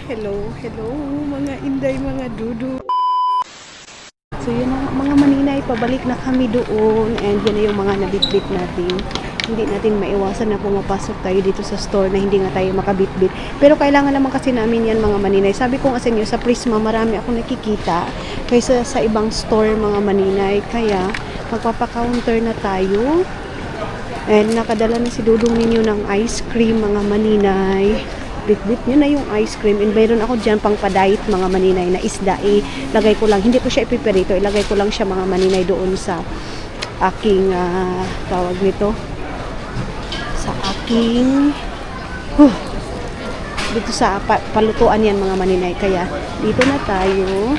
Hello, hello mga inday, mga dudu. So yun na mga maninay, pabalik na kami doon. And yan na yung mga nabitbit natin. Hindi natin maiwasan na pumapasok tayo dito sa store na hindi nga tayo makabitbit. Pero kailangan naman kasi namin yan mga maninay. Sabi ko nga sa inyo, sa Prisma marami akong nakikita kaysa sa ibang store mga maninay. Kaya magpapa-counter na tayo. And nakadala na si Dudong ninyo ng ice cream mga maninay. Bit-bit nyo na yung ice cream. And mayroon ako dyan pang padayit mga maninay na isda. Ilagay ko lang, hindi ko siya ipiperito. Ilagay ko lang siya mga maninay doon sa aking tawag nito. Sa aking dito sa palutuan yan mga maninay. Kaya dito na tayo.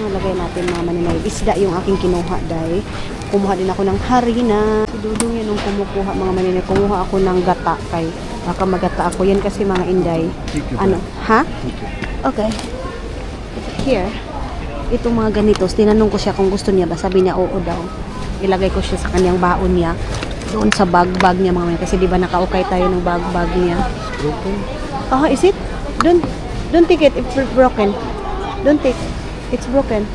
Lagay natin mga maninay. Isda yung aking kinuha dahil. Kumuha din ako ng harina. Si Dudong yan nung kumukuha mga maninay. Kumuha ako ng gata kay baka magata ako. Yan kasi mga inday. Ano? Ha? Okay. Here. Itong mga ganitos. Tinanong ko siya kung gusto niya ba. Sabi niya oo daw. Ilagay ko siya sa kanyang baon niya. Doon sa bag niya mga maninay. Kasi diba nakaukay tayo ng bag niya. Oh, is it? Don't take it. It's broken. Don't take. It's broken.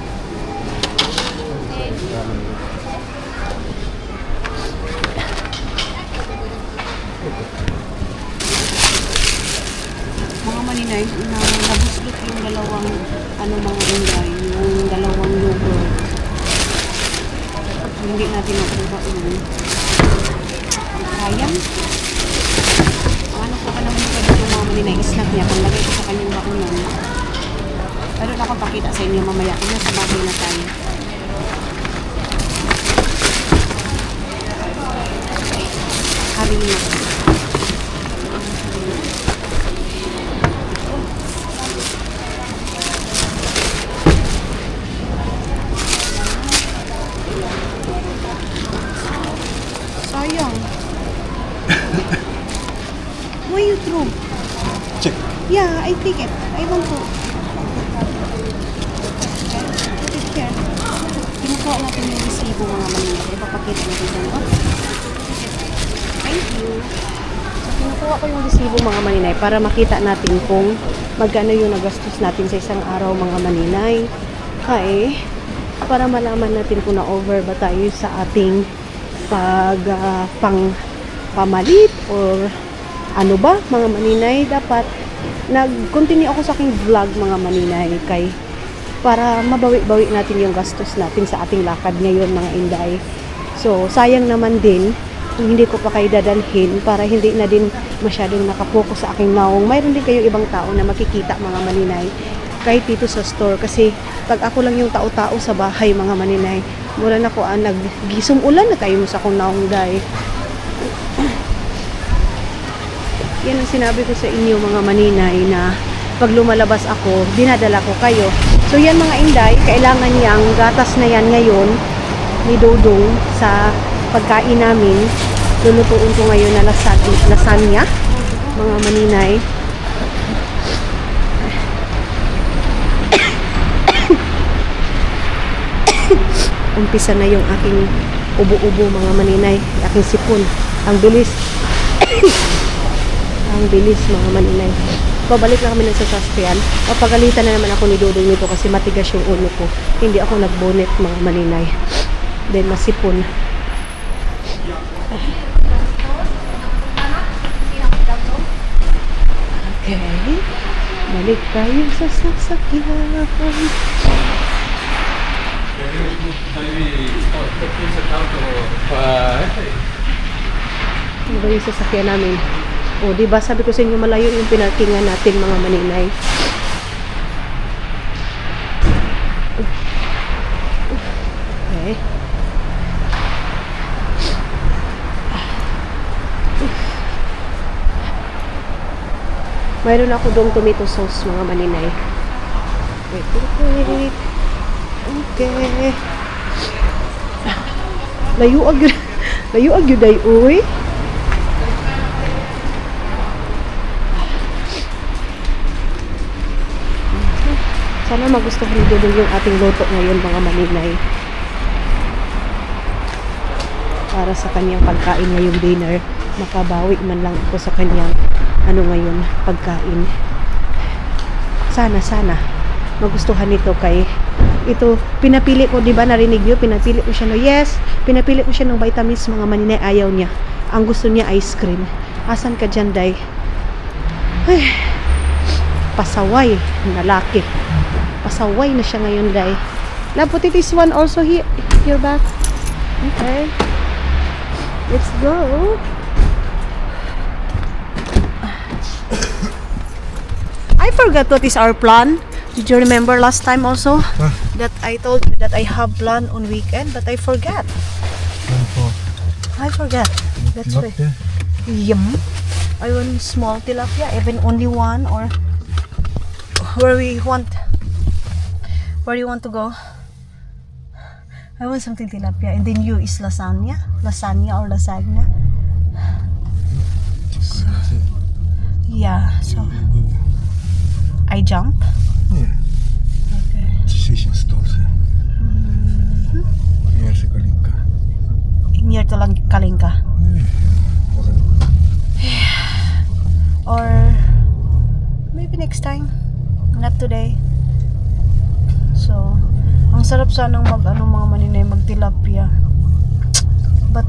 Mga maninay, nabuslot yung dalawang mga inday, yung dalawang yogurt. Hindi natin nakuha yun. Sayang. Ano ko pa naman yung dito mga maninay, snack niya. Kung lagay ko sa kanyang bakunan. Pero na akong pakita sa inyo mamaya. Kung nasa bagay na tayo. Harina. Sayang. Why you throw? Check. Yeah, I take it. I want to. Take care. Kinukuha natin yung resibo mga maninay. Ipapakita natin dyan. Oh. Thank you. So, kinukuha ko yung resibo mga maninay para makita natin kung magkano yung nagastos natin sa isang araw mga maninay. Kaya, para malaman natin kung na-over ba tayo sa ating pamalit or ano ba mga maninay. Dapat nag-continue ako sa aking vlog mga maninay kay para mabawi-bawi natin yung gastos natin sa ating lakad ngayon mga inday. So sayang naman din kung hindi ko pa kayo dadalhin para hindi na din masyadong nakapokus sa aking naong. Mayroon din kayo ibang tao na makikita mga maninay kahit dito sa store kasi pag ako lang yung tao-tao sa bahay mga maninay, mula na ko naggisum ulan na tayo sa akong naong day. Yan ang sinabi ko sa inyo mga maninay na pag lumalabas ako, dinadala ko kayo. So yan mga inday, kailangan niyang gatas na yan ngayon ni Dudong sa pagkain namin. Lulutuin ko ngayon na lasagna mga maninay. Umpisa na yung aking ubo-ubo mga maninay, aking sipon. Ang bilis. Ang bilis mga maninay. Pabalik na kami ng sasakyan. Papagalitan na naman ako ni Dudong nito kasi matigas yung ulo ko. Hindi ako nagbonet mga maninay. Then masipon. Okay. Balik tayo sa sasakyan. Ano ba yung sasakyan namin? O, diba sabi ko sa inyo malayo yung pinarkingan natin mga maninay. Okay. Mayroon ako doong tomato sauce mga maninay. Wait. Okay. Layo ag yun ay uy. Sana magustuhan ni Dudong yung ating luto ngayon mga maninay. Para sa kanyang pagkain ngayong dinner. makabawi man lang ako sa kanyang ano ngayon, pagkain. Sana magustuhan nito kay ito, pinapili ko, di ba narinig nyo, pinapili ko siya pinapili ko siya ng vitamins mga maninay, ayaw niya. Ang gusto niya ice cream. Asan ka dyan, day? Ay, pasaway, lalaki. Pasaway na siya ngayon, day. Love, put it this one also here back. Okay. Let's go. I forgot what is our plan. Did you remember last time also that I told you that I have plan on weekend, but I forgot. I forgot. That's why. Yum. I want small tilapia, even only one, or where you want to go. I want something tilapia, and then you is lasagna or lasagna. So, yeah. So I jump. Nie. Okay. 10 stosy. Nie, że kalinka. Near to lang Kalinka. Nie. Może. Or maybe next time. Not today. So, ang sarap sanang mga maninay, magtilapia. But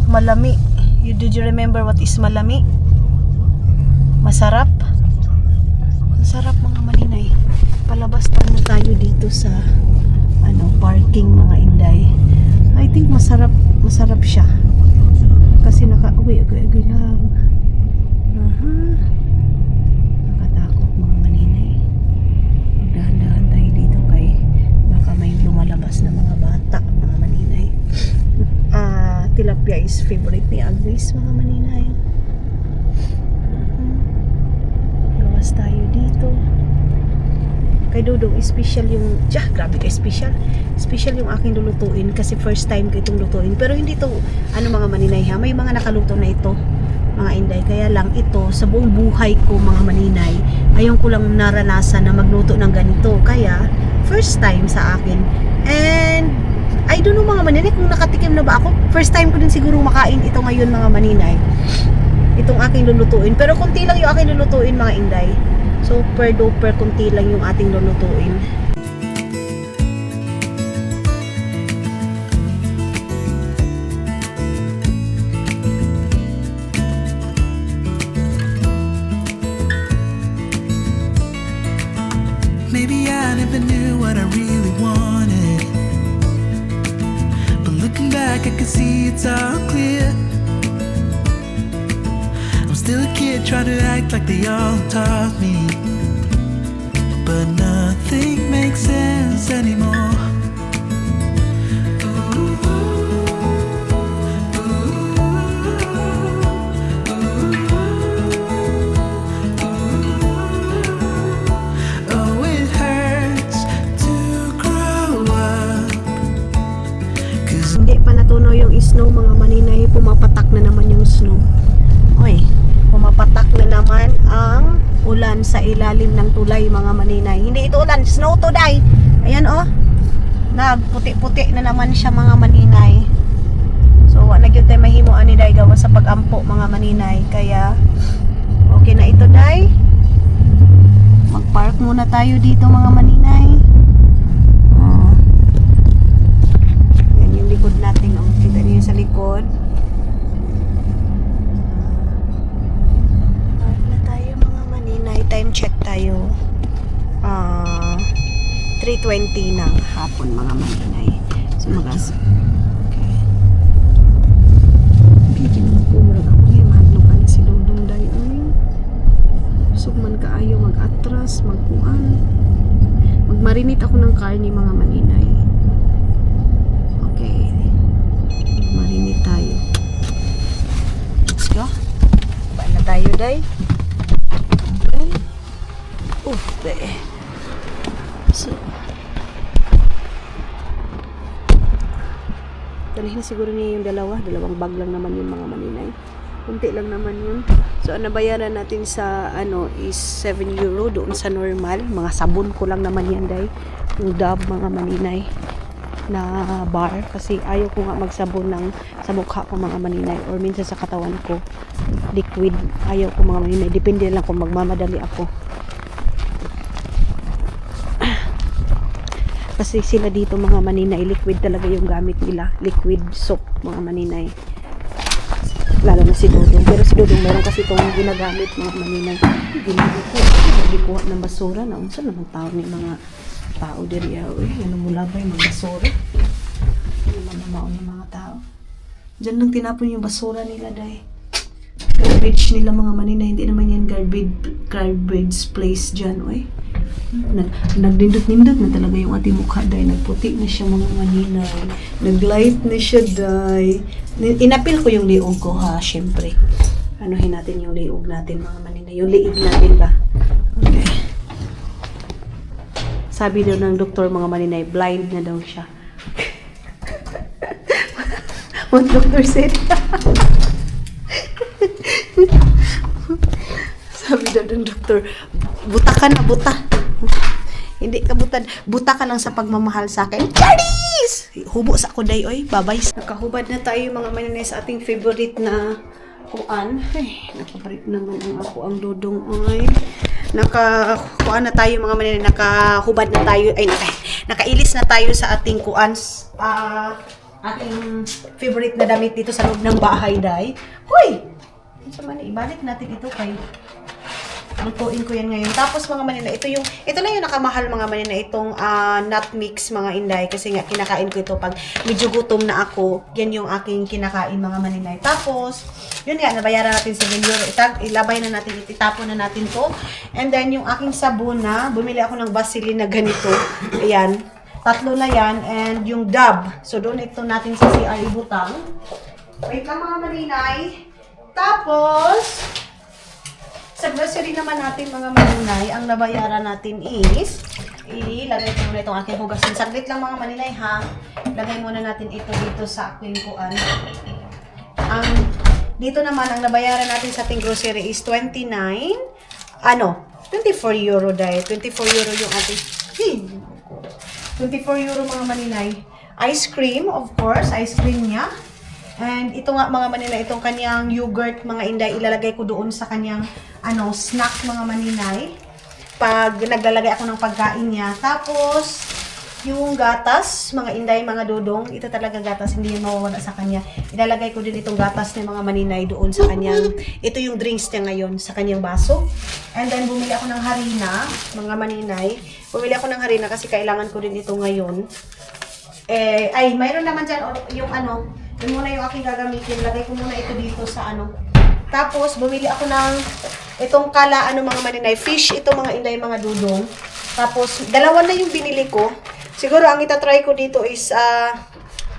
malami. Did you remember what is malami? Masarap. Masarap mga maninay. Palabas na tayo dito sa parking mga inday. I think masarap siya. Kasi agay lang. Nakatakot mga maninay. Magdahan-dahan tayo dito kay baka may lumalabas na mga bata mga maninay. Tilapia is favorite ni Agnes mga maninay. Gawas tayo dito. Kay Dudong, special yung grabe ka special yung aking lulutuin kasi first time ko itong lutuin, pero hindi to mga maninay ha, may mga nakaluto na ito mga inday, kaya lang ito sa buong buhay ko mga maninay, ayun ko lang naranasan na magluto ng ganito, kaya first time sa akin. And I don't know mga maninay kung nakatikim na ba ako, first time ko din siguro makain ito ngayon mga maninay, itong aking lulutuin, pero konti lang yung aking lulutuin mga inday. Super duper kunti lang yung ating lulutuin. Maybe I never knew what I really wanted, but looking back I can see it's all clear. I'm still a kid trying to act like they all taught me, but nothing makes sense anymore. Oh, it hurts to grow up. Hindi pa natunaw yung snow mga maninay, pumapatak na naman yung snow. Oy, pumapatak na naman ang ulan sa ilalim ng tulay mga maninay. Hindi ito ulan, snow to day. Ayan nagputi-puti na naman siya mga maninay. So nagyud tay mahimuan ni day gawa sa pagampo mga maninay. Kaya okay na ito day. Mag-park muna tayo dito mga maninay. Yan yung likod natin. Kita niyo sa likod. Time check tayo 3:20 ng hapon mga maninay. So okay. Bigyan mo po murag ako ngayon mahadlong ka si Dongdong dayo sugman kaayo mag-atras magmarinate ako ng karne mga maninay. Okay, magmarinate tayo. Let's go. Ba na tayo day. So, dalhin siguro niya yung dalawang bag lang naman yun mga maninay. Kunti lang naman yun. So, ang nabayaran natin sa is 7 euro doon sa normal. Mga sabon ko lang naman yan day. Yung Dove mga maninay. na bar kasi ayaw ko nga magsabon sa mukha ko mga maninay or minsan sa katawan ko liquid. Ayaw ko mga maninay, depende lang kung magmamadali ako. Kasi sila dito mga maninay, liquid talaga yung gamit nila, liquid soap mga maninay, lalo na si Dudong. Pero si Dudong meron kasi itong ginagamit mga maninay, ginamit ko kuha ng basura na unsa namang tao ni mga tao diri ano mula ba yung mga basura, ano mamamaon ng mga tao dyan lang tinapon yung basura nila dahil garbage nila mga maninay, hindi naman yan garbage place dyan. Nagdindot-nindot na talaga yung ating mukha dahil nagputi na siya mga maninay, naglight na siya dahil inapil ko yung liog ko ha, syempre anuhin natin yung liog natin mga maninay, yung liig natin ba. Okay. Sabi daw ng doktor mga maninay, blind na daw siya. What doctor said? Sabi daw ng doktor, buta ka na, buta. Hindi ka buta. Buta ka lang sa pagmamahal sa akin. Charis! Hubo sa ako day, oy. Babay. Nakahubad na tayo mga maninay sa ating favorite na kuan. Ay, nakabarit naman ang ako ang Dudong, oy. Nakakuan na tayo mga maninay, nakahubad na tayo, ay nakailis na tayo sa ating kuan, ating favorite na damit dito sa loob ng bahay day. Hoy! So man, ibalik natin ito kay lutuin ko yan ngayon. Tapos mga maninay, ito na yung nakamahal mga maninay, itong nut mix mga inday, kasi nga kinakain ko ito pag medyo gutom na ako. Yan yung aking kinakain mga maninay. Tapos yun nga, nabayaran natin sa €7. Ilabay na natin, itapon na natin to. And then yung aking sabon na, bumili ako ng Vaseline na ganito. Ayan, 3 na yan. And yung Dove, so doon ito natin sa CR ibutang. Wait lang mga maninay. Tapos sa grocery naman natin mga maninay, ang nabayaran natin is, ilagay ko muna itong aking hugasin. Saglit lang mga maninay ha. Lagay muna natin ito dito sa aking kuan. Dito naman, ang nabayaran natin sa ating grocery is 24 euro dahil. 24 euro yung ating, 24 euro mga maninay. Ice cream, of course, ice cream niya. And ito nga mga maninay, itong kanyang yogurt mga inday, ilalagay ko doon sa kanyang snack mga maninay. Pag naglalagay ako ng pagkain niya. Tapos, yung gatas, mga inday, mga dudong, ito talaga gatas, hindi yan mawawala sa kanya. Ilalagay ko din itong gatas ng mga maninay doon sa kanyang, ito yung drinks niya ngayon, sa kanyang baso. And then, bumili ako ng harina, mga maninay. Bumili ako ng harina kasi kailangan ko din ito ngayon. Mayroon naman dyan, yung yun muna yung aking gagamitin. Lagay ko muna ito dito sa Tapos, bumili ako ng itong mga maninay. Fish, ito mga inday, mga dudong. Tapos, 2 na yung binili ko. Siguro, ang itatry ko dito is,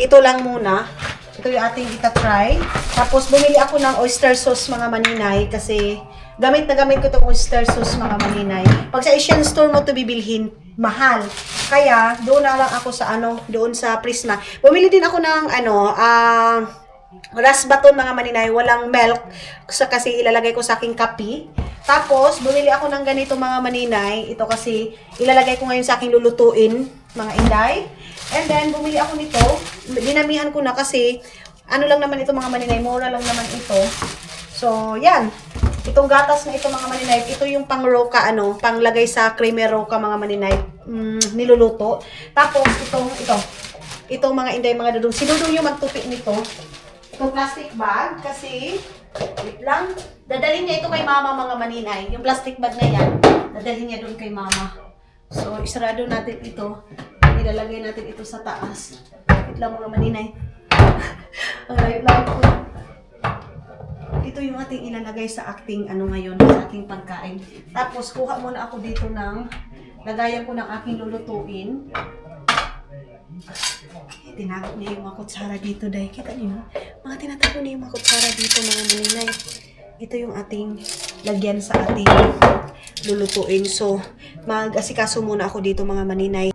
ito lang muna. Ito yung ating itatry. Tapos, bumili ako ng oyster sauce, mga maninay. Kasi, gamit na gamit ko itong oyster sauce, mga maninay. Pag sa Asian store mo ito bibilhin, mahal. Kaya, doon na lang ako sa doon sa Prisma. Bumili din ako ng rasbaton mga maninay, walang milk kasi ilalagay ko sa aking kape. Tapos, bumili ako ng ganito mga maninay. Ito kasi ilalagay ko ngayon sa aking lulutuin, mga inday. And then, bumili ako nito. Dinamihan ko na kasi lang naman ito mga maninay, mura lang naman ito. So, yan. Itong gatas na ito mga maninay, ito yung pang roka, panglagay sa creamer roka mga maninay, niluluto. Tapos, itong mga inday, mga dudong. Si Dudong yung magtupi nito. Itong plastic bag, kasi, wait lang, dadalhin niya ito kay mama mga maninay. Yung plastic bag na yan, dadalhin niya doon kay mama. So, isarado natin ito. Ilalagay natin ito sa taas. Wait lang mga maninay. Ang layo-layo ko. Ito yung ating ilalagay sa ating ngayon, sa ating pagkain. Tapos, kuha muna ako dito lagayan ko ng aking lulutuin. Tinago niya yung mga kutsara dito, dahil kita niyo, mga tinatago niya yung mga kutsara dito, mga maninay. Ito yung ating lagyan sa ating lulutuin. So, mag-asikaso muna ako dito, mga maninay.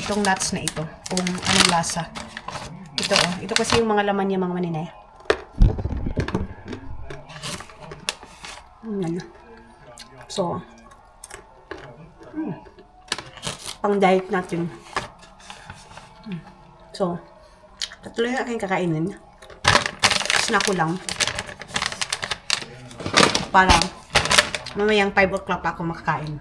itong nuts na ito. Kung anong lasa. Ito oh. Ito kasi yung mga laman niya mga maninay. Ano. So, pang diet natin. So, tatlo yung aking kakainin. Snack ko lang. Para mamayang 5 o'clock pa ako makakain.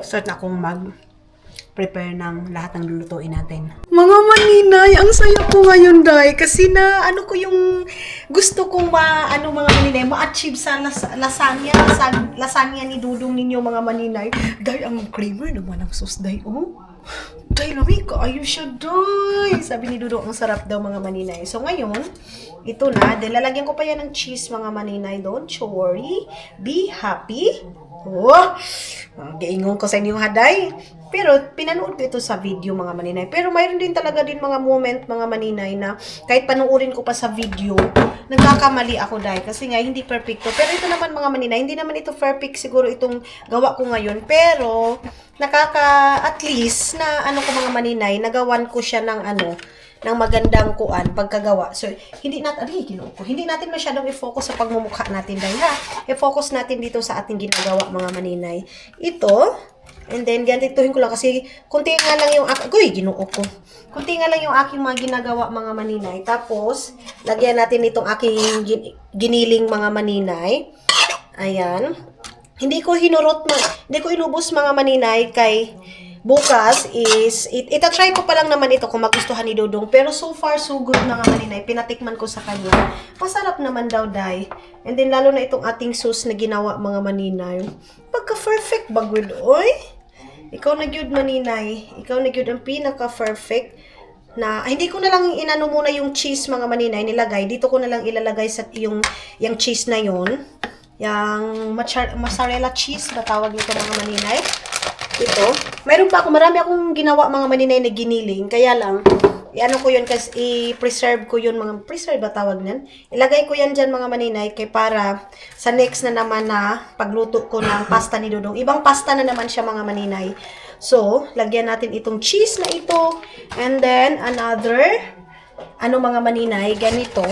Start na akong mag-prepare ng lahat ng lulutuin natin. Mga maninay, ang saya ko ngayon, Day. Kasi na, ano ko yung gusto kong mga maninay, ma-achieve sa lasagna ni Dudong ninyo, mga maninay. Day, ang creamer naman ang sauce, Day. Oh, Day, lami ka. Ayun siya, Day. Sabi ni Dudong, ang sarap daw, mga maninay. So, ngayon, ito na. Then, lalagyan ko pa yan ng cheese, mga maninay. Don't you worry. Be happy. Oh, gaingon ko sa inyo, haday. Pero, pinanood ko ito sa video, mga maninay. Pero, mayroon din talaga din mga moment, mga maninay, na kahit panuorin ko pa sa video, nagkakamali ako, Day. Kasi nga, hindi perfecto. Pero ito naman, mga maninay, hindi naman ito perfect siguro itong gawa ko ngayon. Pero, at least, na ano ko, mga maninay, nagawan ko siya ng ng magandang kuan pagkagawa. So, hindi natin masyadong i-focus sa pagmumukha natin, Day, ha? I-focus natin dito sa ating ginagawa, mga maninay. Ito, and then, ganituhin ko lang kasi kunti nga lang yung kunti nga lang yung aking mga ginagawa, mga maninay. Tapos, lagyan natin itong aking giniling, mga maninay. Ayan. Hindi ko inubos, mga maninay, kay bukas is, itatry ko pa lang naman ito kung magustuhan ni Dudong. Pero so far, so good, mga maninay. Pinatikman ko sa kanya. Masarap naman daw, Day. And then, lalo na itong ating sauce na ginawa, mga maninay. Pagka-perfect bagod, oy. Ikaw na gyud, maninay. Ikaw na gyud ang pinaka-perfect. Na, hindi ko na lang inano muna yung cheese, mga maninay, nilagay. Dito ko na lang ilalagay sa yung cheese na yon. Yung mozzarella cheese, ba tawag nito, mga maninay? Ito. Mayroon pa ako, marami akong ginawa, mga maninay, na giniling. Kaya lang, i-ano ko yun, kasi i-preserve ko yun, preserve ba tawag nan? Ilagay ko yan dyan, mga maninay, kay para sa next na naman na pagluto ko ng pasta ni Dudong. Ibang pasta na naman siya, mga maninay. So, lagyan natin itong cheese na ito. And then, another, mga maninay, ganito.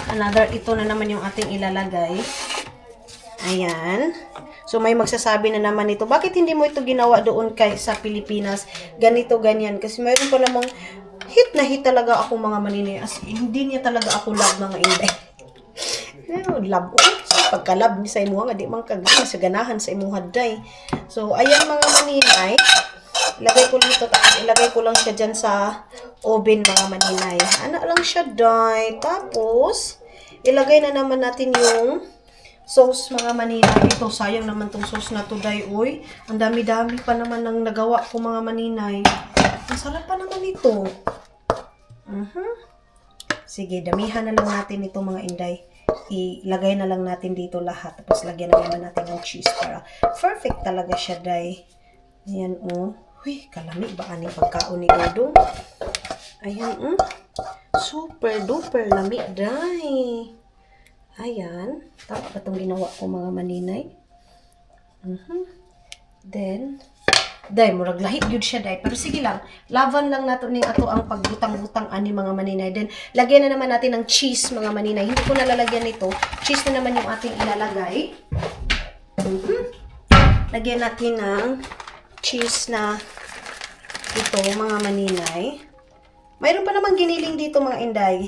Another, ito na naman yung ating ilalagay. Ayan. So, may magsasabi na naman ito, bakit hindi mo ito ginawa doon sa Pilipinas? Ganito, ganyan. Kasi mayroon pa namang hit na hit talaga ako, mga maninay. As hindi niya talaga ako love, mga inday. Love. So, pagka-love ni sa imuha, nga di man kagana sa ganahan sa imuha, Day. So, ayan, mga maninay. Ilagay ko dito, tapos ilagay ko lang siya dyan sa oven, mga maninay. Ano lang siya, Day. Tapos, ilagay na naman natin yung sauce, mga maninay. Ito, sayang naman tong sauce na to, Day. Uy, ang dami-dami pa naman ng nagawa ko, mga maninay. Ang sarap pa naman ito. Sige, damihan na lang natin ito, mga inday. Ilagay na lang natin dito lahat. Tapos, lagyan na naman natin ng cheese para perfect talaga siya, Day. Ayan, oh. Uy, kalami ba aning pagkaon ni Dudong? Ayan, super duper lami, Day. Ayan. Tama ba itong ginawa ko, mga maninay? Then, Day, murag lahit yun siya, Day. Pero sige lang, laban lang nato ni ato ang pagbutang-butang ani, mga maninay. Then, lagyan na naman natin ng cheese, mga maninay. Hindi ko nalalagyan nito. Cheese na naman yung ating ilalagay. Lagyan natin ng cheese na ito, mga maninay. Mayroon pa naman giniling dito, mga inday.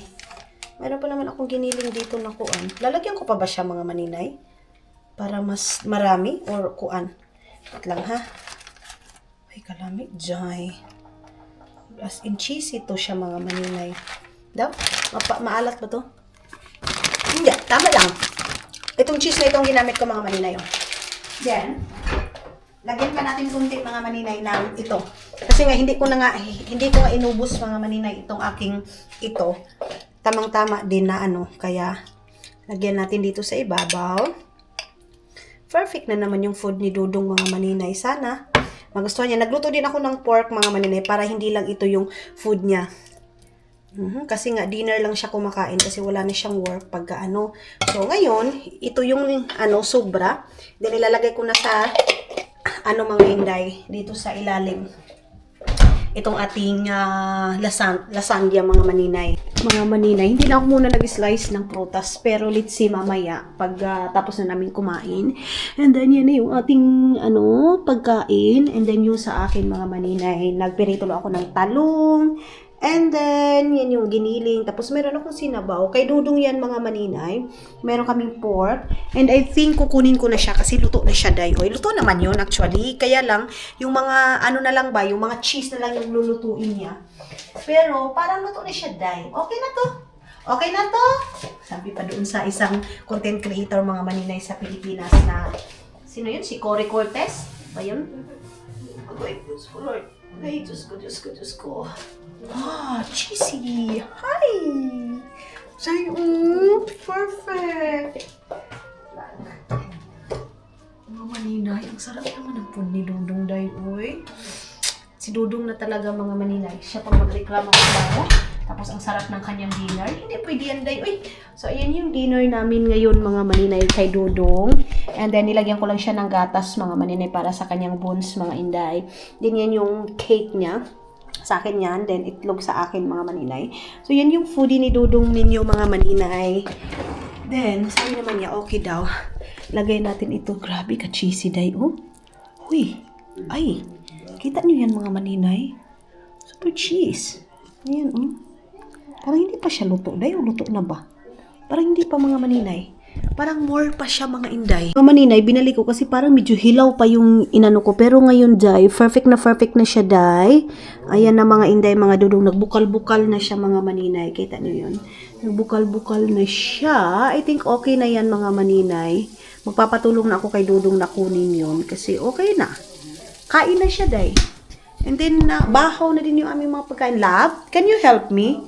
Mayroon pa naman akong giniling dito na kuan. Lalagyan ko pa ba siya, mga maninay? Para mas marami or kuan. Wait lang, ha? Ay, kalami, Jai. As in cheese ito siya, mga maninay. Daw? Maalat ba to? Hindi, tama lang. Itong cheese na itong ginamit ko, mga maninay. Then, lagyan pa natin kunti, mga maninay, ng ito. Kasi nga, hindi ko nga inubos, mga maninay, itong aking ito. Tamang-tama din na kaya lagyan natin dito sa ibabaw. Perfect na naman yung food ni Dudong, mga maninay. Sana magustuhan niya. Nagluto din ako ng pork, mga maninay, para hindi lang ito yung food niya. Kasi nga dinner lang siya kumakain kasi wala na siyang work pagka ano. So ngayon, ito yung sobra. Then ilalagay ko na sa mga inday dito sa ilalim. Itong ating lasagna mga maninay. Mga maninay, hindi na ako muna nag-slice ng prutas pero let's see mamaya pag tapos na namin kumain. And then yan na yung ating pagkain. And then yung sa akin mga maninay, nagpirito lang ako ng talong. And then, yan yung giniling. Tapos, meron akong sinabaw. Kay Dudong yan, mga maninay. Meron kaming pork. And I think, kukunin ko na siya kasi luto na siya, day. Oy, luto naman yun, actually. Kaya lang, yung mga, na lang ba, yung mga cheese na lang yung lulutuin niya. Pero, parang luto na siya, day. Okay na to. Okay na to. Sabi pa doon sa isang content creator, mga maninay sa Pilipinas na, sino yun? Si Cory Cortez? Ba yun? Ay, Diyos ko, Lord. Ay, Diyos ko. Cheesy. Hi! Say, perfect. Mga maninay, ang sarap naman ng food ni Dudong, day, boy. Si Dudong na talaga, mga maninay. Siya pang magreklamo ko bago. Tapos, ang sarap ng kanyang dinner. Hindi pwede yan, day. Uy! So, ayan yung dinner namin ngayon, mga maninay, kay Dudong. And then, nilagyan ko lang siya ng gatas, mga maninay, para sa kanyang buns, mga inday. Then, yan yung cake niya. Sa akin yan. Then, itlog sa akin, mga maninay. So, yan yung foodie ni Dudong ninyo, mga maninay. Then, sabi naman niya, okay daw. Lagay natin ito. Grabe ka, cheesy, day. Oh. Uy. Ay. Kita niyo yan, mga maninay. Super cheese. Ayan, oh. Parang hindi pa siya luto, day. O luto na ba? Parang hindi pa, mga maninay. Parang more pa siya, mga inday. Mga maninay, binalik ko kasi parang medyo hilaw pa yung inano ko. Pero ngayon, day, perfect na siya, day. Ayan na, mga inday, mga Dudong. Nagbukal-bukal na siya, mga maninay. Kita niyo yun? Nagbukal-bukal na siya. I think okay na yan, mga maninay. Magpapatulong na ako kay Dudong na kunin yun. Kasi okay na. Kain na siya, day. And then, bahaw na din yung aming mga pagkain. Love, can you help me?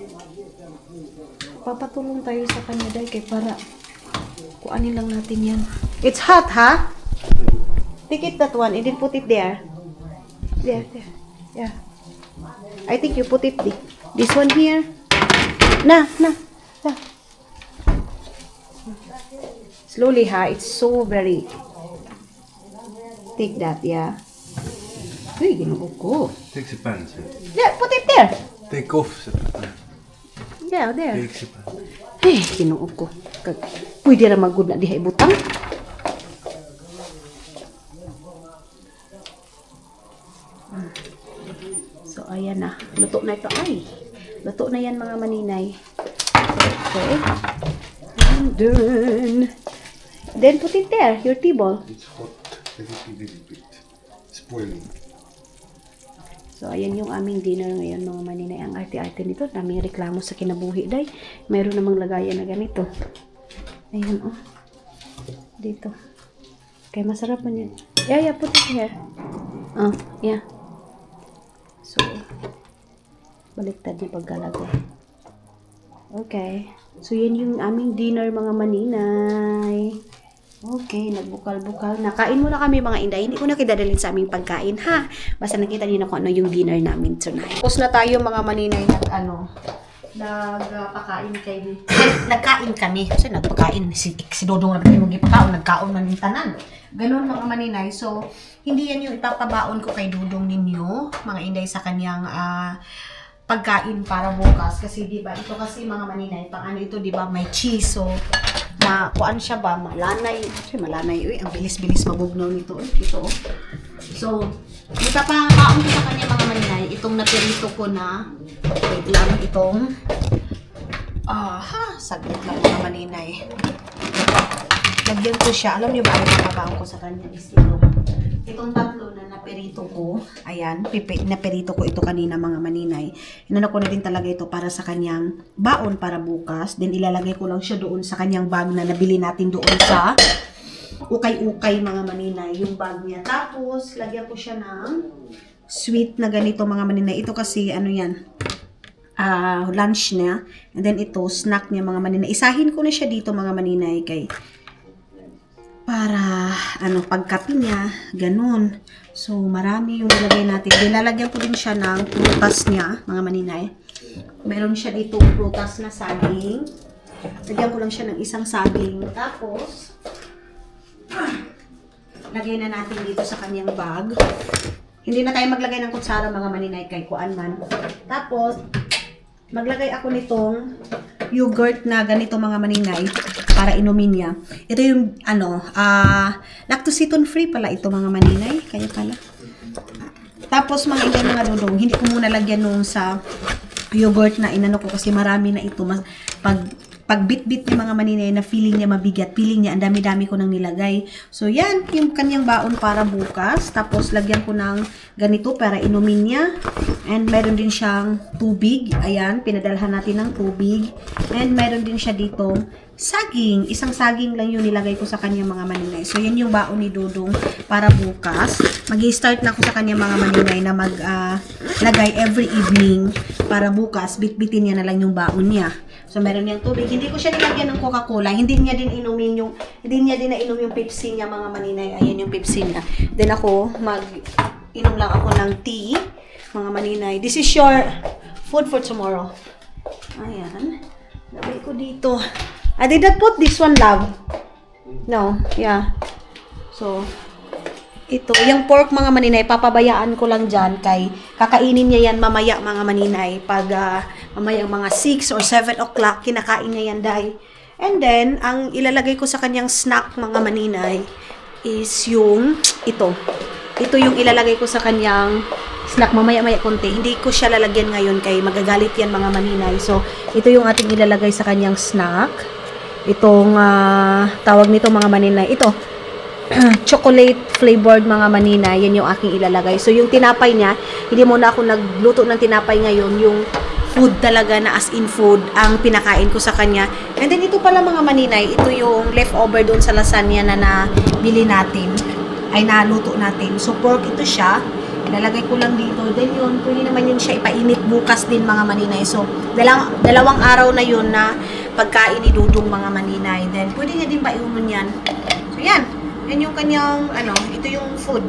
Papatulong tayo sa kanya, day. Kaya para kuanin lang natin yan. It's hot, ha? Take it that one and then put it there. There. Yeah. I think you put it this one here. Na. Slowly, ha? It's so very... Take that, yeah. Uy, ginoo ko. Take the pan, sir. Yeah, put it there. Take off the pan. Yeah, there. Take the pan. Ay, ginoo ko. Pwede na magud na diha ibutang. So, ayan na. Luto na ito. Ay, luto na yan, mga maninay. Okay. And then put it there, your table. It's hot. Let it be a little bit. Spoiling. So, ayan yung aming dinner ngayon, mga maninay. Ang arte-arte nito. Daming reklamo sa kinabuhi, day. Mayroon namang lagayan na ganito. Ayan, oh. Dito. Okay, masarap man yan. Yeah, put it here. Oh, yeah. So, baliktad na pagkalagay. Okay. So, yan yung aming dinner, mga maninay. Okay, nagbukal-bukal. Nakain muna kami, mga inday. Hindi ko na kidadalhin sa aming pagkain, ha? Basta nakita niyo na kung ano yung dinner namin tonight. Tapos na tayo, mga maninay, nagpakain kayo. Nagkain kami. Kasi nagpakain. Si Dodong na pinag ipakaon. Nagkaon na ng tanan. Ganon, mga maninay. So, hindi yan yung ipapabaon ko kay Dodong ninyo, mga inday, sa kanyang pagkain para bukas. Kasi, diba, ito kasi, mga maninay, pang ano ito, diba, may cheese. So, kuan siya ba, malanay. Kasi malanay, uy, ang bilis-bilis mabugnaw nito. Ito, oh. So, ipapakaon ko sa kanya, mga maninay, itong napirito ko na, wait lang, itong, saglit lang, mga maninay. Lagyan ko siya. Alam niyo ba, ang ipapakaon ko sa kanya is itong tatlo na naperito ko. Ayan, naperito ko ito kanina, mga maninay. Inano ko na din talaga ito para sa kanyang baon para bukas. Then ilalagay ko lang siya doon sa kanyang bag na nabili natin doon sa ukay-ukay, mga maninay. Yung bag niya. Tapos, lagyan ko siya ng sweet na ganito, mga maninay. Ito kasi, ano yan, lunch niya. And then ito, snack niya, mga maninay. Isahin ko na siya dito, mga maninay, kay para, pagkape niya, ganun. So, marami yung nilagay natin. Nilalagyan ko din siya ng prutas niya, mga maninay. Meron siya ditong prutas na saging. Lagyan ko lang siya ng isang saging. Tapos, lagay na natin dito sa kanyang bag. Hindi na tayo maglagay ng kutsara mga maninay kay kuan man. Tapos, maglagay ako nitong yogurt na ganito mga maninay para inumin niya. Ito yung lactose free pala ito mga maninay. Kaya pala. Tapos mga inday mga dudong, hindi ko muna lagyan nung sa yogurt na inano ko kasi marami na ito. Pag bit-bit ni mga maninay na feeling niya mabigat, feeling niya ang dami-dami ko nang nilagay. So yan, yung kanyang baon para bukas. Tapos lagyan ko ng ganito para inumin niya. And meron din siyang tubig. Ayan, pinadalhan natin ng tubig. And meron din siya ditong saging. Isang saging lang yun nilagay ko sa kanyang mga maninay. So yan yung baon ni Dudong para bukas. Mag-i-start na ako sa kanyang mga maninay na lagay every evening para bukas bitbitin niya na lang yung baon niya. So, meron niyang tubig. Hindi ko siya nilagyan ng Coca-Cola. Hindi niya din nainom yung Pepsi niya, mga maninay. Ayan yung Pepsi niya. Then ako, inom lang ako ng tea, mga maninay. This is your food for tomorrow. Ayan. Lagay ko dito. I did not put this one, love. No, yeah. So, ito, yung pork mga maninay, papabayaan ko lang dyan kay kakainin niya yan mamaya mga maninay. Pag mamaya mga 6 or 7 o'clock, kinakain niya yan dahil. And then, ang ilalagay ko sa kanyang snack mga maninay is yung ito. Ito yung ilalagay ko sa kanyang snack mamaya-maya konti. Hindi ko siya lalagyan ngayon kay magagalit yan mga maninay. So, ito yung ating ilalagay sa kanyang snack. Itong tawag nito mga maninay. Ito. Chocolate flavored mga manina, yan yung aking ilalagay. So, yung tinapay niya, hindi muna ako nagluto ng tinapay ngayon, yung food talaga na as in food ang pinakain ko sa kanya. And then, ito pala mga maninay, ito yung leftover doon sa lasagna na nabili natin, ay naluto natin. So, pork ito siya, ilalagay ko lang dito. Then yun, pwede naman yun siya ipainit bukas din mga maninay. So, dalawang araw na yun na pagkain ni Dudong mga maninay. Then, pwede niya din ba iunon yan. So, yan. Yan yung kanyang, ito yung food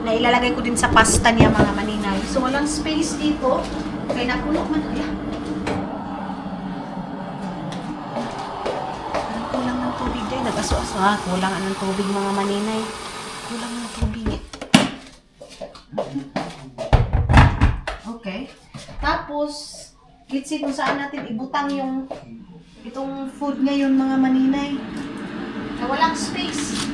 na ilalagay ko din sa pasta niya mga maninay. So, walang space dito. Kaya napuno man. Ayan. Kulang ng tubig din. Nag-aso-aso ha. Kulang ng tubig mga maninay. Kulang ng tubig. Okay. Tapos, let's see kung saan natin ibutang itong food ngayon mga maninay. Na walang space.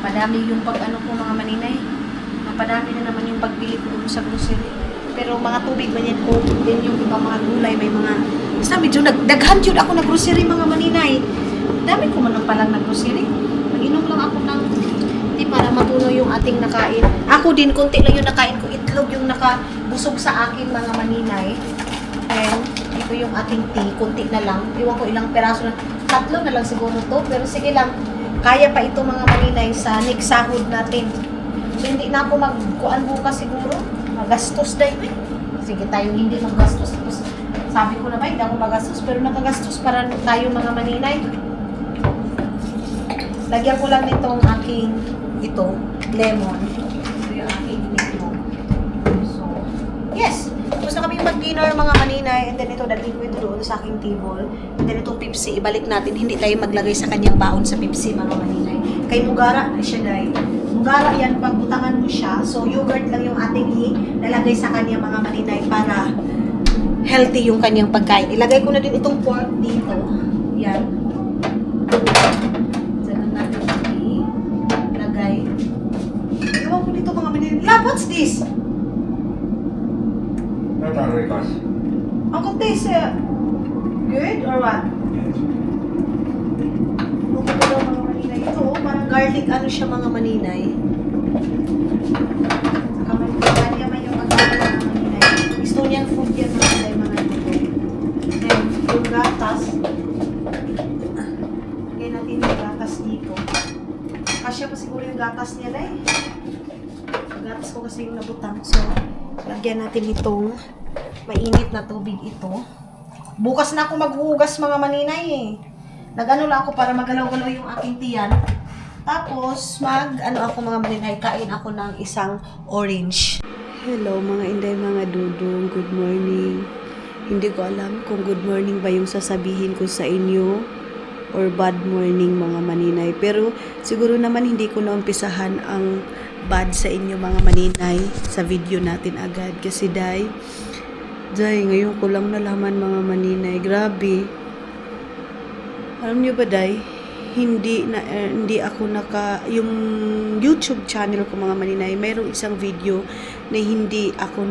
Napadami yung pag-ano ko mga maninay. Napadami na naman yung pagbili ko dun sa grocery. Pero mga tubig man yan ko. Then yung iba mga gulay, may mga... Basta medyo nagdaghan yun ako na grocery mga maninay. Dami ko man lang palang na grocery. Mag-inom lang ako ng tea para matunaw yung ating nakain. Ako din, konti lang yung nakain ko. Itlog yung nakabusog sa akin mga maninay. And ito yung ating tea. Konti na lang. Iwan ko ilang peraso na. 3 na lang siguro to. Pero sige lang. Kaya pa ito mga maninay sa next sahod natin. So, hindi na ako magkuan bukas siguro. Magastos dahil. Sige tayo hindi maggastos. Tapos, sabi ko na ba, hindi ako magastos. Pero nakagastos para tayo mga maninay. Lagyan ko lang nitong aking lemon. Ito yung aking lemon. So, yes. Tapos na kami mag-dinner mga maninay. And then ito, dalhin ko ito doon sa aking table. And then itong Pepsi, ibalik natin. Hindi tayo maglagay sa kanyang baon sa Pepsi mga maninay. Kay Mugara na siya dahil. Mugara yan, pagbutangan mo siya. So, yogurt lang yung ating ilalagay sa kanyang mga maninay para healthy yung kanyang pagkain. Ilagay ko na din itong pork dito. Yan. Diyan natin ilagay. Ewan ko dito mga maninay. Love, what's this? Not Americas. Ang taste good or what? Luto ko daw mga maninay. Ito, parang garlic ano siya mga maninay. Saka may yung agad mga maninay. Estonian food yan mga maninay. Then, yung gatas. Lagay natin yung gatas dito. Kasya pa siguro yung gatas niya na eh. Yung gatas ko kasi yung nabutang. So, lagyan natin itong mainit na tubig ito. Bukas na ako maghugas mga maninay eh. Nag-ano lang ako para magalaw-galaw yung aking tiyan. Tapos, ako mga maninay, kain ako ng isang orange. Hello mga inday, mga dudong, good morning. Hindi ko alam kung good morning ba yung sasabihin ko sa inyo or bad morning mga maninay. Pero siguro naman hindi ko naumpisahan ang bad sa inyo mga maninay sa video natin agad. Kasi day, ngayon ko lang nalaman mga maninay. Grabe. Alam niyo ba day, hindi ako yung YouTube channel ko mga maninay, mayroong isang video na hindi ako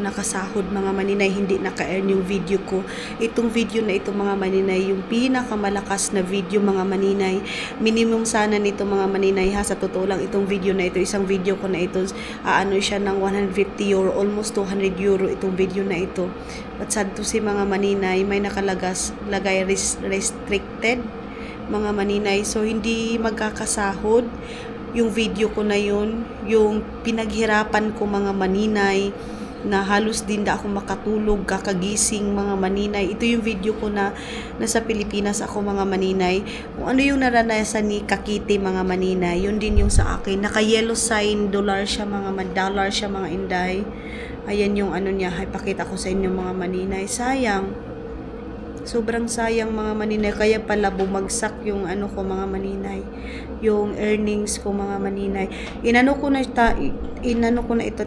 nakasahod mga maninay, hindi naka-earn yung video ko. Itong video na ito mga maninay, yung pinakamalakas na video mga maninay. Minimum sana nito mga maninay ha, sa totoo lang itong video na ito, isang video ko na ito, siya ng 150 euro, almost 200 euro itong video na ito. But sad to say mga maninay, may lagay restricted mga maninay. So, hindi magkakasahod yung video ko na yun. Yung pinaghirapan ko mga maninay, na halos din da ako makatulog, kakagising mga maninay. Ito yung video ko na nasa Pilipinas ako mga maninay. Kung ano yung naranasan ni Kakiti mga maninay, yun din yung sa akin. Naka-yellow sign, dollar siya mga inday. Ayan yung niya, ipakita ko sa inyo mga maninay. Sayang. Sobrang sayang mga maninay, kaya pala bumagsak yung ko mga maninay, yung earnings ko mga maninay. Inano ko na ito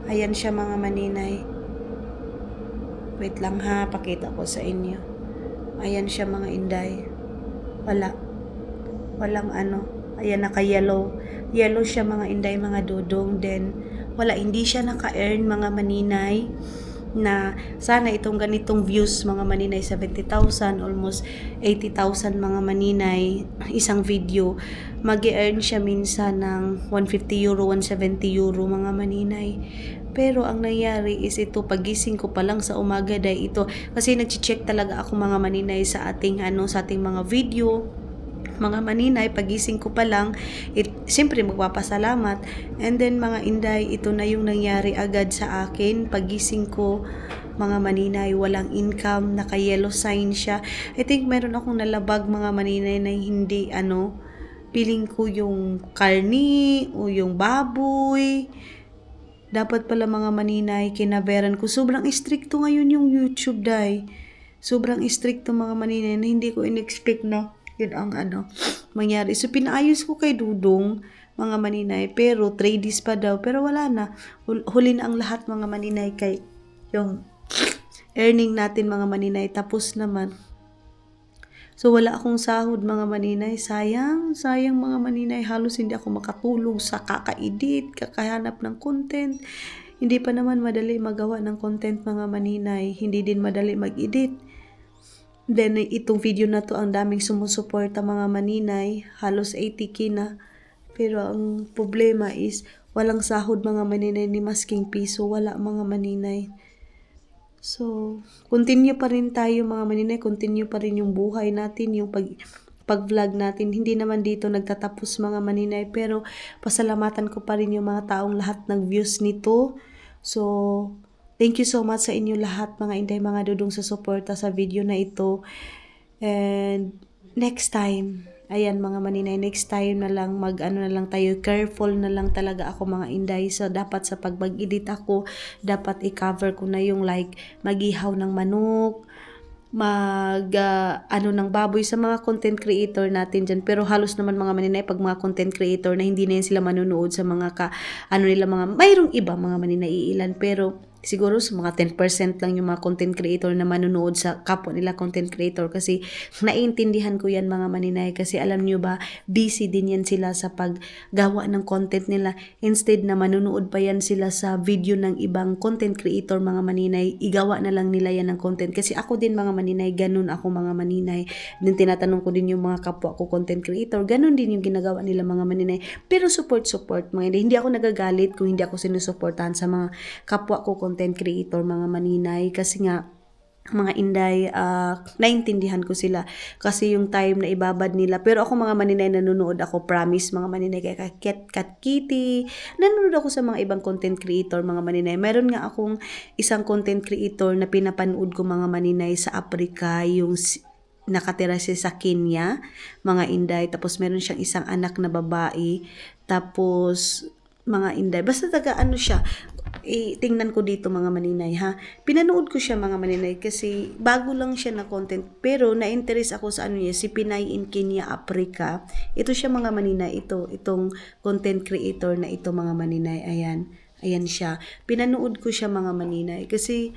Ayan siya mga maninay. Wait lang ha, pakita ko sa inyo. Ayan siya mga inday. Walang ayan, naka-yellow. Yellow siya mga inday, mga dudong. Then hindi siya naka-earn mga maninay, na sana itong ganitong views mga maninay, 70,000, almost 80,000 mga maninay, isang video, mag-earn siya minsan ng 150 euro, 170 euro mga maninay. Pero ang nangyari is ito, pagising ko pa lang sa umaga ito, kasi nag-check talaga ako mga maninay sa ating mga video mga maninay. Pagising ko pa lang, siyempre magpapasalamat. And then mga inday, ito na yung nangyari agad sa akin. Pagising ko mga maninay, walang income, naka-yellow sign siya. I think meron akong nalabag mga maninay na hindi piling ko yung karni o yung baboy. Dapat pala mga maninay, kinaberan ko. Sobrang stricto ngayon yung YouTube day. Sobrang stricto mga maninay na hindi ko in-expect na yun ang mangyari. So, pinaayos ko kay Dudong, mga maninay, pero 3 days pa daw. Pero wala na. Huli na ang lahat, mga maninay, kay yung earning natin, mga maninay. Tapos naman. So, wala akong sahod, mga maninay. Sayang mga maninay. Halos hindi ako makatulog sa kaka-edit, kakahanap ng content. Hindi pa naman madali magawa ng content, mga maninay. Hindi din madali mag-edit. Then, itong video na to, ang daming sumusuporta mga maninay. Halos 80k na. Pero ang problema is, walang sahod mga maninay ni masking piso. Wala mga maninay. So, continue pa rin tayo mga maninay. Continue pa rin yung buhay natin, yung pag-vlog natin. Hindi naman dito nagtatapos mga maninay. Pero, pasalamatan ko pa rin yung mga taong lahat ng views nito. So, thank you so much sa inyo lahat mga inday, mga dudong, sa suporta sa video na ito. And next time, ayan mga maninay, next time na lang na lang tayo, careful na lang talaga ako mga inday. So dapat sa pag-edit ako, dapat i-cover ko na yung mag-ihaw ng manok, ng baboy sa mga content creator natin dyan. Pero halos naman mga maninay, pag mga content creator na hindi na yun sila manunood sa mga mayroong iba mga maninay, iilan, pero siguro sa mga 10% lang yung mga content creator na manunood sa kapwa nila content creator. Kasi naiintindihan ko yan mga maninay, kasi alam nyo ba, busy din yan sila sa paggawa ng content nila. Instead na manunood pa yan sila sa video ng ibang content creator mga maninay, igawa na lang nila yan ng content. Kasi ako din mga maninay, ganun ako mga maninay. Din tinatanong ko din yung mga kapwa ko content creator, ganun din yung ginagawa nila mga maninay. Pero support mga inday. Hindi ako nagagalit kung hindi ako sinusuportahan sa mga kapwa ko content creator mga maninay, kasi nga mga inday, naintindihan ko sila kasi yung time na ibabad nila. Pero ako mga maninay, nanonood ako, promise mga maninay, kay Kitty, nanonood ako sa mga ibang content creator mga maninay. Meron nga akong isang content creator na pinapanood ko mga maninay sa Africa, yung nakatira siya sa Kenya mga inday. Tapos meron siyang isang anak na babae, tapos mga inday. Basta taga ano siya, tingnan ko dito mga maninay ha. Pinanood ko siya mga maninay kasi bago lang siya na content. Pero na-interest ako sa ano niya, si Pinay in Kenya, Africa. Ito siya mga maninay, itong content creator na ito mga maninay. Ayan siya. Pinanood ko siya mga maninay kasi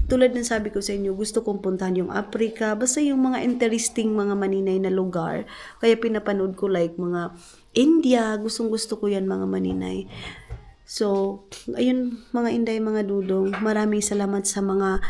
tulad ng sabi ko sa inyo, gusto kong puntahan yung Africa, basta yung mga interesting mga maninay na lugar. Kaya pinapanood ko like mga India, gustong-gusto ko yan mga maninay. So, ayun mga inday, mga dudong, maraming salamat sa mga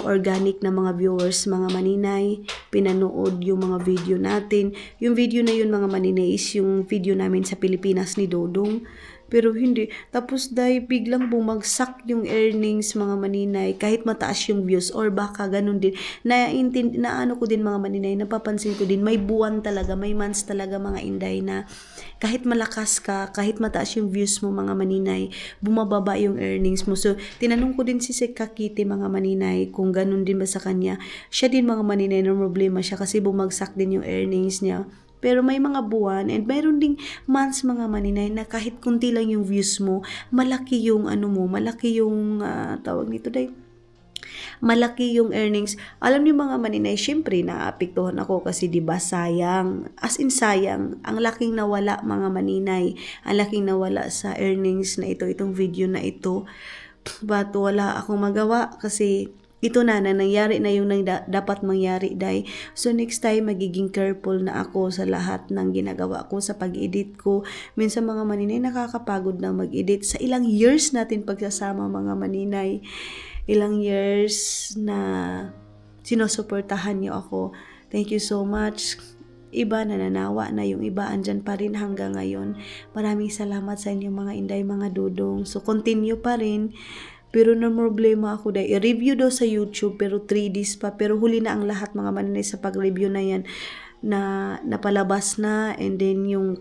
organic na mga viewers, mga maninay, pinanood yung mga video natin. Yung video na yun mga maninay is yung video namin sa Pilipinas ni Dodong. Pero hindi. Tapos dahil biglang bumagsak yung earnings mga maninay kahit mataas yung views or baka ganun din. Naano ko din mga maninay, napapansin ko din may buwan talaga, may months talaga mga inday na kahit malakas ka, kahit mataas yung views mo mga maninay, bumababa yung earnings mo. So, tinanong ko din si Kakiti mga maninay kung ganun din ba sa kanya. Siya din mga maninay na problema siya kasi bumagsak din yung earnings niya. Pero may mga buwan and mayroon ding months mga maninay na kahit kunti lang yung views mo, malaki yung malaki yung tawag nito dahil malaki yung earnings. Alam niyo mga maninay, syempre naapektuhan ako kasi 'di ba sayang. As in sayang, ang laking nawala mga maninay. Ang laking nawala sa earnings na itong video na ito. But wala akong magawa kasi ito na nangyari na yung dapat mangyari dahil. So next time magiging careful na ako sa lahat ng ginagawa ko sa pag-edit ko. Minsan mga maninay nakakapagod na mag-edit sa ilang years natin pagsasama mga maninay. Ilang years na sinusuportahan niyo ako. Thank you so much. Iba nananawa na, yung iba andyan pa rin hanggang ngayon. Maraming salamat sa inyo mga inday, mga dudong. So continue pa rin. Pero na problema ako dahil i-review daw sa YouTube pero 3 days pa. Pero huli na ang lahat mga maninay sa pag-review na yan na napalabas na. And then yung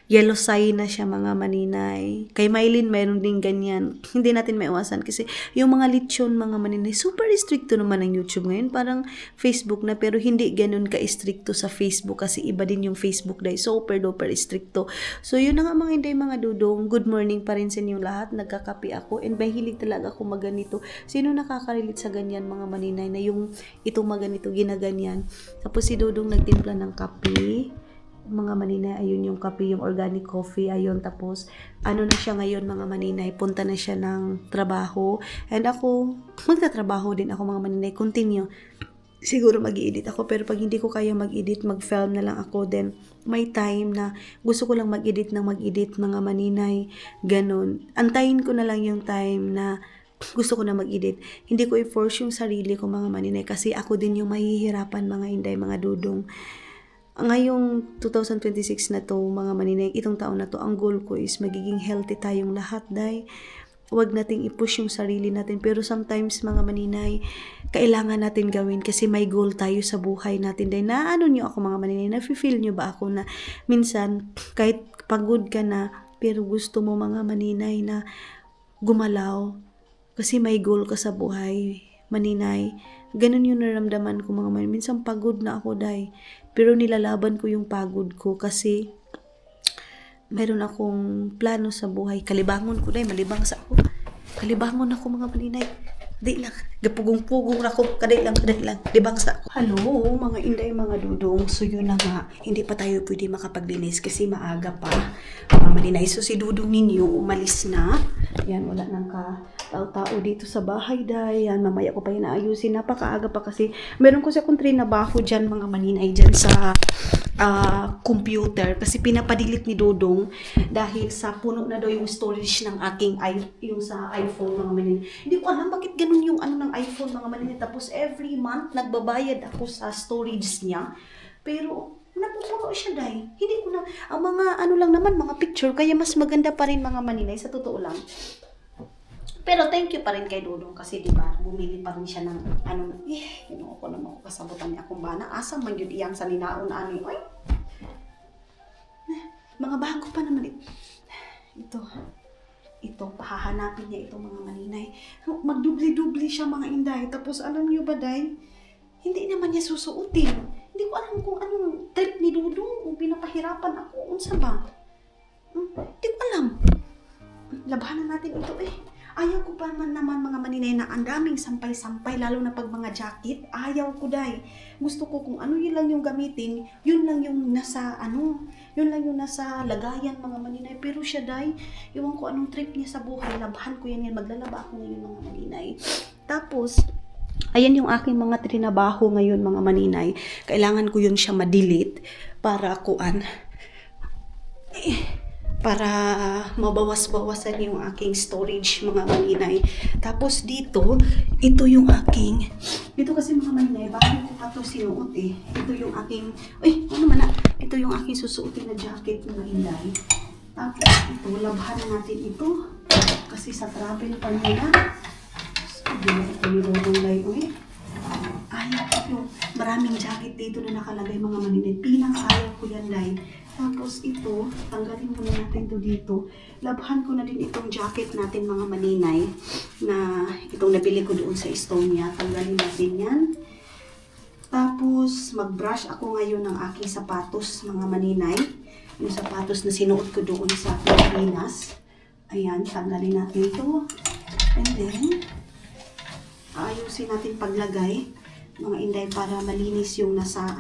yellow sign na siya mga maninay. Kay Mylene mayroon din ganyan. Hindi natin maiwasan kasi yung mga lechon mga maninay, super stricto naman ang YouTube ngayon. Parang Facebook na pero hindi ganun ka-stricto sa Facebook kasi iba din yung Facebook dahil super duper stricto. So yun na nga mga hindi mga dudong. Good morning pa rin sa inyo lahat. Nagkakape ako and mahilig talaga ako maganito. Sino nakaka-relate sa ganyan mga maninay na yung itong maganito ginaganyan. Tapos si Dudong nagtimpla ng kape. Mga maninay, ayun yung kape, yung organic coffee, ayun. Tapos na siya ngayon mga maninay, punta na siya ng trabaho and ako magtatrabaho din ako mga maninay, continue. Siguro mag-i-edit ako pero pag hindi ko kaya mag-edit, mag-film na lang ako. Then may time na gusto ko lang mag-edit mga maninay, ganun. Antayin ko na lang yung time na gusto ko na mag-edit. Hindi ko i-force yung sarili ko mga maninay kasi ako din yung mahihirapan mga inday, mga dudong. Ngayong 2026 na to mga maninay, itong taon na to, ang goal ko is magiging healthy tayong lahat dahil wag nating i-push yung sarili natin. Pero sometimes mga maninay, kailangan natin gawin kasi may goal tayo sa buhay natin. Dahil nyo ako mga maninay, na-feel nyo ba ako na minsan kahit pagod ka na pero gusto mo mga maninay na gumalaw kasi may goal ka sa buhay maninay. Ganun yung naramdaman ko mga maninay. Minsan pagod na ako dahil pero nilalaban ko yung pagod ko kasi meron akong plano sa buhay. Kalibangon ko dahil malibang sa ako. Kalibangon ako mga maninay. Di lang. Gapugong-pugong ako. Kaday lang. Libang sa ako. Hello mga inday, mga dudong. So yun na nga. Hindi pa tayo pwede makapaglinis kasi maaga pa. Mga maninay. So si Dudong ninyo umalis na. Yan, wala nang tao dito sa bahay dahil. Yan, mamaya ko pa yung naayusin. Napakaaga pa kasi meron ko sa kontrinabaho dyan mga maninay dyan sa computer kasi pinapadilit ni Dodong dahil sa puno na daw yung storage ng aking yung sa iPhone mga maninay. Hindi ko alam bakit ganun yung ng iPhone mga maninay. Tapos every month nagbabayad ako sa storage niya. Pero napupuno siya dahil. Hindi ko na, ang mga lang naman, mga picture, kaya mas maganda pa rin mga maninay sa totoo lang. Pero thank you pa rin kay Dudong kasi diba, bumili pa rin siya ng ko naman ako kasabutan niya akong bana. Asa man yun iyang sa ninaon ani. Oy. Mga bago pa naman ito, pahahanapin niya ito mga maninay. Magdubli-dubli siya mga inday. Tapos alam niyo ba day, hindi naman niya susuotin. Hindi ko alam kung anong trip ni Dudong kung pinapahirapan ako. Unsa ba? Di ko alam. Labanan natin ito eh. Ayaw ko pa naman mga maninay na ang daming sampay-sampay, lalo na pag mga jacket. Ayaw ko, day. Gusto ko kung ano yun lang yung gamitin, yun lang yung nasa, yun lang yung nasa lagayan mga maninay. Pero siya, day, iwan ko anong trip niya sa buhay. Labahan ko yan. Maglalaba ako ngayon mga maninay. Tapos, ayan yung aking mga trinabaho ngayon mga maninay. Kailangan ko yun siya ma-delete para para mabawas-bawasan yung aking storage mga maninay. Tapos dito, ito yung aking, dito kasi mga maninay, bakit ko pa ito sinuot eh. Ito yung aking, ito yung aking susuotin na jacket mga inday. Tapos ito, labhan na natin ito. Kasi sa travel pa nila, hindi na ito nilululay ko eh. Ayaw ko yung maraming jacket dito na nakalagay mga maninay. Pinang-ayaw ko yan, day. Tapos ito, tanggalin muna natin ito dito. Labhan ko na din itong jacket natin mga maninay na itong nabili ko doon sa Estonia. Tanggalin natin yan. Tapos mag-brush ako ngayon ng aking sapatos mga maninay. Yung sapatos na sinuot ko doon sa Pilipinas. Ayan, tanggalin natin ito. And then, ayusin natin paglagay mga inday para malinis yung nasa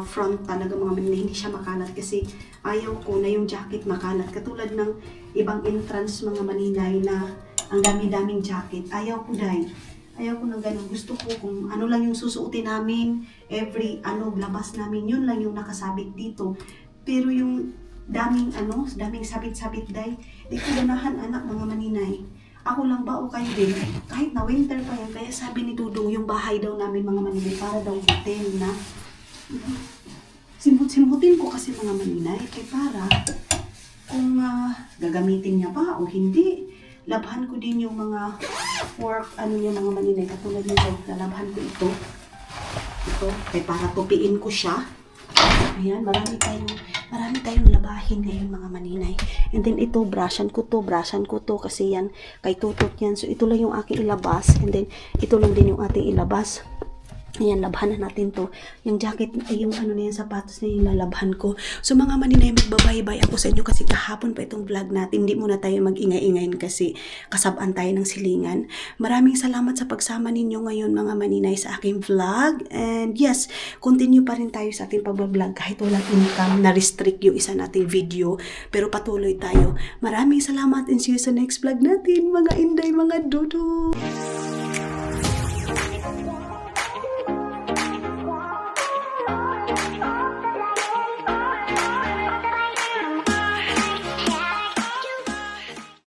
front talaga mga maninay, hindi siya makalat kasi ayaw ko na yung jacket makalat katulad ng ibang entrance mga maninay na ang dami-daming jacket. Ayaw ko, day. Ayaw ko na ganun. Gusto ko kung ano lang yung susuotin namin every labas namin, yun lang yung nakasabit dito. Pero yung daming sabit-sabit, day, di ko ganahan anak mga maninay. Ako lang ba o kayo din? Kahit na winter pa yan, kaya sabi ni Dudong yung bahay daw namin mga maninay para daw hotel na simut-simutin ko kasi mga maninay kaya para kung gagamitin niya pa o hindi. Labhan ko din yung mga work niya mga maninay katulad nito, lalabhan ko ito kaya para tupiin ko siya. Ayan, marami tayong labahin ngayon mga maninay. And then ito, brushan ko to kasi yan, kay tutot yan. So ito lang yung aking ilabas. And then ito lang din yung ating ilabas. Ayan, labhan na natin to. Yung jacket, yung na yung sapatos na yung lalabhan ko. So mga maninay, magbabay-bye ako sa inyo kasi kahapon pa itong vlog natin. Hindi muna tayo mag-ingay-ingayin kasi kasabaan tayo ng silingan. Maraming salamat sa pagsama ninyo ngayon mga maninay sa aking vlog. And yes, continue pa rin tayo sa ating pag-vlog kahit walang income, na-restrict yung isa nating video. Pero patuloy tayo. Maraming salamat and see you sa next vlog natin mga inday, mga dudu.